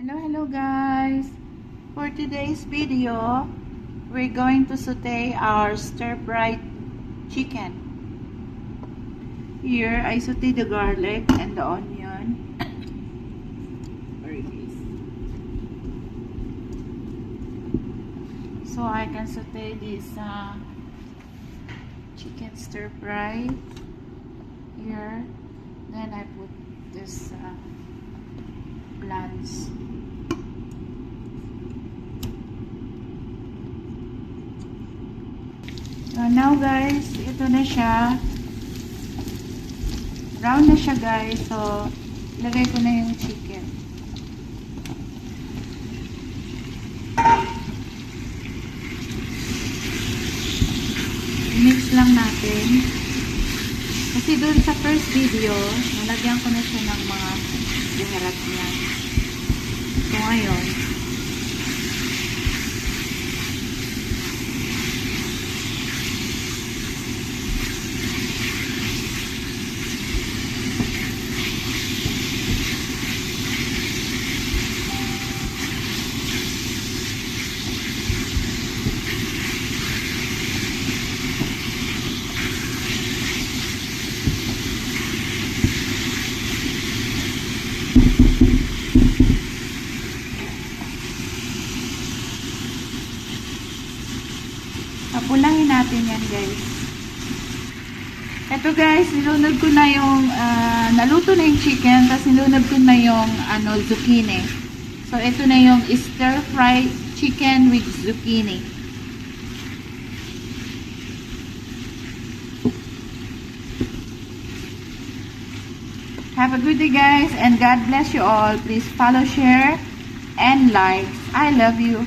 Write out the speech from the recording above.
Hello guys! For today's video, we're going to saute our stir-fried chicken. Here, I saute the garlic and the onion. Where it is. So I can saute this chicken stir-fry here. Then I put this plants. So now guys, ito na siya. Brown na siya guys. So, lagay ko na yung chicken. Mix lang natin. Kasi doon sa first video, nalagyan ko na siya ng mga biharat niya. So ngayon, papulahin natin yan guys. Ito guys, nilunod ko na yung naluto na yung chicken, tapos nilunod ko na yung zucchini. So ito na yung stir fry chicken with zucchini. Have a good day guys, and God bless you all. Please follow, share, and like. I love you.